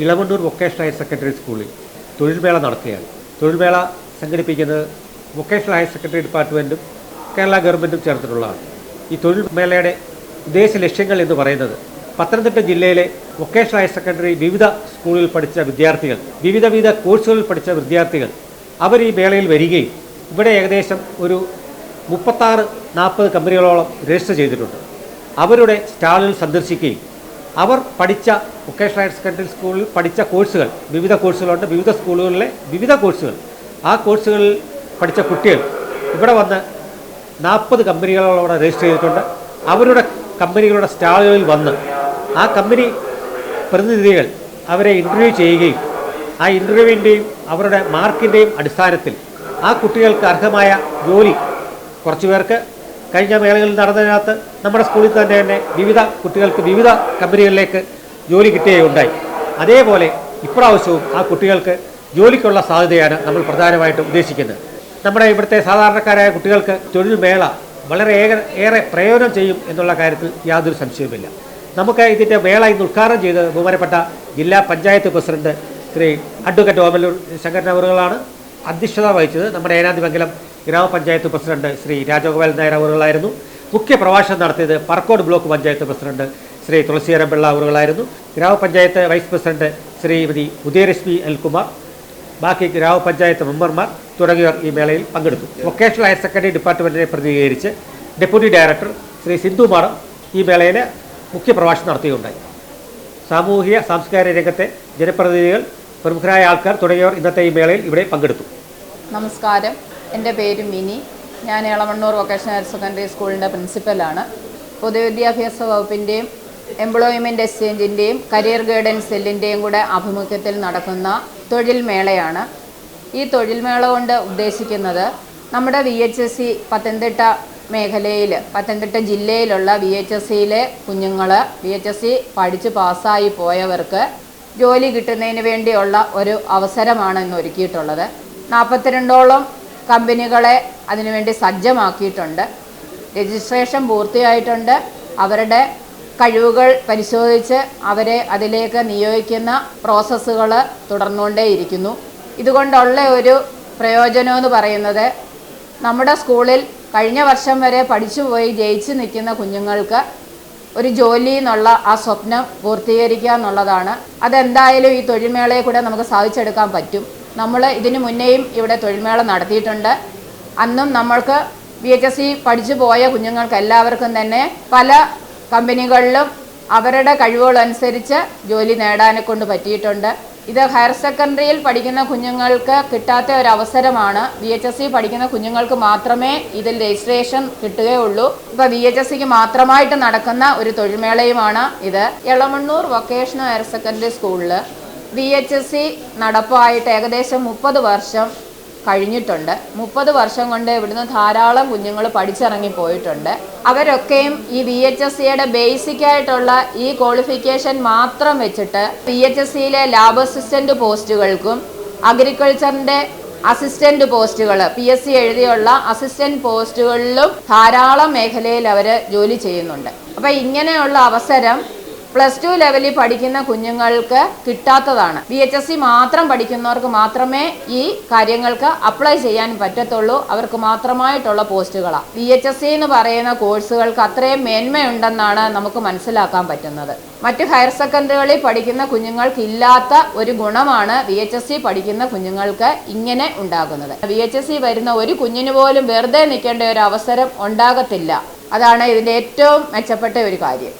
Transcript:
ഇളവണ്ണൂർ vocational higher secondary സ്കൂളിൽ തൊഴിൽമേള നടക്കുകയാണ്. തൊഴിൽമേള സംഘടിപ്പിക്കുന്നത് വൊക്കേഷണൽ ഹയർ സെക്കൻഡറി ഡിപ്പാർട്ട്മെൻറ്റും കേരള ഗവൺമെൻറ്റും ചേർത്തിട്ടുള്ളതാണ്. ഈ തൊഴിൽമേളയുടെ ഉദ്ദേശ ലക്ഷ്യങ്ങൾ എന്ന് പറയുന്നത് പത്തനംതിട്ട ജില്ലയിലെ വൊക്കേഷണൽ ഹയർ സെക്കൻഡറി വിവിധ സ്കൂളിൽ പഠിച്ച വിദ്യാർത്ഥികൾ, വിവിധ കോഴ്സുകളിൽ പഠിച്ച വിദ്യാർത്ഥികൾ അവർ ഈ മേളയിൽ വരികയും ഇവിടെ ഏകദേശം ഒരു 36-40 കമ്പനികളോളം രജിസ്റ്റർ ചെയ്തിട്ടുണ്ട്. അവരുടെ സ്റ്റാളുകൾ സന്ദർശിക്കുകയും അവർ പഠിച്ച വൊക്കേഷണൽ ഹയർ സെക്കൻഡറി സ്കൂളിൽ പഠിച്ച കോഴ്സുകൾ, വിവിധ കോഴ്സുകളുണ്ട്, വിവിധ സ്കൂളുകളിലെ വിവിധ കോഴ്സുകൾ, ആ കോഴ്സുകളിൽ പഠിച്ച കുട്ടികൾ ഇവിടെ വന്ന് 40 കമ്പനികളോളം രജിസ്റ്റർ ചെയ്തിട്ടുണ്ട്. അവരുടെ കമ്പനികളുടെ സ്റ്റാളുകളിൽ വന്ന് ആ കമ്പനി പ്രതിനിധികൾ അവരെ ഇൻ്റർവ്യൂ ചെയ്യുകയും ആ ഇൻ്റർവ്യൂവിൻ്റെയും അവരുടെ മാർക്കിൻ്റെയും അടിസ്ഥാനത്തിൽ ആ കുട്ടികൾക്ക് അർഹമായ ജോലി, കുറച്ച് പേർക്ക് കഴിഞ്ഞ മേളകളിൽ നടന്നതിനകത്ത് നമ്മുടെ സ്കൂളിൽ തന്നെ വിവിധ കുട്ടികൾക്ക് വിവിധ കമ്പനികളിലേക്ക് ജോലി കിട്ടുകയുണ്ടായി. അതേപോലെ ഇപ്രാവശ്യവും ആ കുട്ടികൾക്ക് ജോലിക്കുള്ള സാധ്യതയാണ് നമ്മൾ പ്രധാനമായിട്ടും ഉദ്ദേശിക്കുന്നത്. നമ്മുടെ ഇവിടുത്തെ സാധാരണക്കാരായ കുട്ടികൾക്ക് തൊഴിൽ മേള വളരെ ഏറെ പ്രയോജനം ചെയ്യും എന്നുള്ള കാര്യത്തിൽ യാതൊരു സംശയവുമില്ല. നമുക്ക് ഇതിൻ്റെ മേള ഇന്ന് ഉദ്ഘാടനം ചെയ്ത് ബഹുമാനപ്പെട്ട ജില്ലാ പഞ്ചായത്ത് പ്രസിഡന്റ് ശ്രീ അഡ്വക്കേറ്റ് ഓമല്ലൂർ ശങ്കരൻ അവറുകളാണ് അധ്യക്ഷത വഹിച്ചത്. നമ്മുടെ ഏനാദിമംഗലം ഗ്രാമപഞ്ചായത്ത് പ്രസിഡന്റ് ശ്രീ രാജഗോപാൽ നായർ അവറുകളായിരുന്നു. മുഖ്യ പ്രഭാഷണം നടത്തിയത് പറക്കോട് ബ്ലോക്ക് പഞ്ചായത്ത് പ്രസിഡന്റ് ശ്രീ തുളസീധരൻ പിള്ള അവറുകളായിരുന്നു. ഗ്രാമപഞ്ചായത്ത് വൈസ് പ്രസിഡന്റ് ശ്രീമതി ഉദയരശ്മി എൽകുമാർ, ബാക്കി ഗ്രാമപഞ്ചായത്ത് മെമ്പർമാർ തുടങ്ങിയവർ ഈ മേളയിൽ പങ്കെടുത്തു. വൊക്കേഷണൽ ഹയർ സെക്കൻഡറി ഡിപ്പാർട്ട്മെൻറ്റിനെ പ്രതിനിധീകരിച്ച് deputy director Shri Sindhu madam ഈ മേളയിൽ മുഖ്യ പ്രഭാഷണം നടത്തുകയുണ്ടായി. സാമൂഹിക സാംസ്കാരിക രംഗത്തെ ജനപ്രതിനിധികൾ, പ്രമുഖരായ ആൾക്കാർ തുടങ്ങിയവർ ഇന്നത്തെ ഈ മേളയിൽ ഇവിടെ പങ്കെടുത്തു. നമസ്കാരം, എൻ്റെ പേര് മിനി. ഞാൻ ഇളവണ്ണൂർ വൊക്കേഷണൽ ഹയർ സെക്കൻഡറി സ്കൂളിൻ്റെ പ്രിൻസിപ്പലാണ്. പൊതുവിദ്യാഭ്യാസ വകുപ്പിൻ്റെയും എംപ്ലോയ്മെൻറ്റ് എക്സ്ചേഞ്ചിൻ്റെയും കരിയർ ഗൈഡൻസ് സെല്ലിൻ്റെയും കൂടെ ആഭിമുഖ്യത്തിൽ നടക്കുന്ന തൊഴിൽ മേളയാണ്. ഈ തൊഴിൽ മേള കൊണ്ട് ഉദ്ദേശിക്കുന്നത് നമ്മുടെ VHSC പത്തനംതിട്ട മേഖലയിൽ, പത്തനംതിട്ട ജില്ലയിലുള്ള VHSCയിലെ കുഞ്ഞുങ്ങൾ, VHSC പഠിച്ച് പാസ്സായി പോയവർക്ക് ജോലി കിട്ടുന്നതിന് വേണ്ടിയുള്ള ഒരു അവസരമാണ് ഇന്ന് ഒരുക്കിയിട്ടുള്ളത്. 42ഓളം കമ്പനികളെ അതിനുവേണ്ടി സജ്ജമാക്കിയിട്ടുണ്ട്. രജിസ്ട്രേഷൻ പൂർത്തിയായിട്ടുണ്ട്. അവരുടെ കഴിവുകൾ പരിശോധിച്ച് അവരെ അതിലേക്ക് നിയോഗിക്കുന്ന പ്രോസസ്സുകൾ തുടർന്നുകൊണ്ടേയിരിക്കുന്നു. ഇതുകൊണ്ടുള്ള ഒരു പ്രയോജനമെന്ന് പറയുന്നത് നമ്മുടെ സ്കൂളിൽ കഴിഞ്ഞ വർഷം വരെ പഠിച്ചുപോയി ജയിച്ചു നിൽക്കുന്ന കുഞ്ഞുങ്ങൾക്ക് ഒരു ജോലി എന്നുള്ള ആ സ്വപ്നം പൂർത്തീകരിക്കുക എന്നുള്ളതാണ്. അതെന്തായാലും ഈ തൊഴിൽമേളയെ കൂടെ നമുക്ക് സാധിച്ചെടുക്കാൻ പറ്റും. നമ്മൾ ഇതിനു മുന്നേയും ഇവിടെ തൊഴിൽമേള നടത്തിയിട്ടുണ്ട്. അന്നും നമ്മൾക്ക് VHSC പഠിച്ചു പോയ കുഞ്ഞുങ്ങൾക്ക് എല്ലാവർക്കും തന്നെ പല കമ്പനികളിലും അവരുടെ കഴിവുകളനുസരിച്ച് ജോലി നേടാനെ കൊണ്ട് പറ്റിയിട്ടുണ്ട്. ഇത് ഹയർ സെക്കൻഡറിയിൽ പഠിക്കുന്ന കുഞ്ഞുങ്ങൾക്ക് കിട്ടാത്ത ഒരു അവസരമാണ്. VHSC പഠിക്കുന്ന കുഞ്ഞുങ്ങൾക്ക് മാത്രമേ ഇതിൽ രജിസ്ട്രേഷൻ കിട്ടുകയുള്ളൂ. ഇപ്പോൾ VHSCക്ക് മാത്രമായിട്ട് നടക്കുന്ന ഒരു തൊഴിൽമേളയുമാണ് ഇത്. ഇളവണ്ണൂർ വൊക്കേഷണൽ ഹയർ സെക്കൻഡറി സ്കൂളിൽ VHSC നടപ്പായിട്ട് ഏകദേശം 30 വർഷം കഴിഞ്ഞിട്ടുണ്ട്. 30 വർഷം കൊണ്ട് ഇവിടുന്ന് ധാരാളം കുഞ്ഞുങ്ങൾ പഠിച്ചിറങ്ങി പോയിട്ടുണ്ട്. അവരൊക്കെയും ഈ VHSCയുടെ ബേസിക്കായിട്ടുള്ള ഈ ക്വാളിഫിക്കേഷൻ മാത്രം വെച്ചിട്ട് VHSCയിലെ ലാബ് അസിസ്റ്റൻ്റ് പോസ്റ്റുകൾക്കും അഗ്രികൾച്ചറിൻ്റെ അസിസ്റ്റൻ്റ് പോസ്റ്റുകൾ, PSC എഴുതിയുള്ള അസിസ്റ്റൻ്റ് പോസ്റ്റുകളിലും ധാരാളം മേഖലയിൽ അവർ ജോലി ചെയ്യുന്നുണ്ട്. അപ്പോൾ ഇങ്ങനെയുള്ള അവസരം +2 ലെവലിൽ പഠിക്കുന്ന കുഞ്ഞുങ്ങൾക്ക് കിട്ടാത്തതാണ്. VHSC മാത്രം പഠിക്കുന്നവർക്ക് മാത്രമേ ഈ കാര്യങ്ങൾക്ക് അപ്ലൈ ചെയ്യാൻ പറ്റത്തുള്ളൂ. അവർക്ക് മാത്രമായിട്ടുള്ള പോസ്റ്റുകളാണ്. VHSC എന്ന് പറയുന്ന കോഴ്സുകൾക്ക് അത്രയും മേന്മയുണ്ടെന്നാണ് നമുക്ക് മനസ്സിലാക്കാൻ പറ്റുന്നത്. മറ്റ് ഹയർ സെക്കൻഡറികളിൽ പഠിക്കുന്ന കുഞ്ഞുങ്ങൾക്ക് ഇല്ലാത്ത ഒരു ഗുണമാണ് VHSC പഠിക്കുന്ന കുഞ്ഞുങ്ങൾക്ക് ഇങ്ങനെ ഉണ്ടാകുന്നത്. VHSC വരുന്ന ഒരു കുഞ്ഞിന് പോലും വെറുതെ നിൽക്കേണ്ട ഒരു അവസരം ഉണ്ടാകത്തില്ല. അതാണ് ഇതിൻ്റെ ഏറ്റവും മെച്ചപ്പെട്ട ഒരു കാര്യം.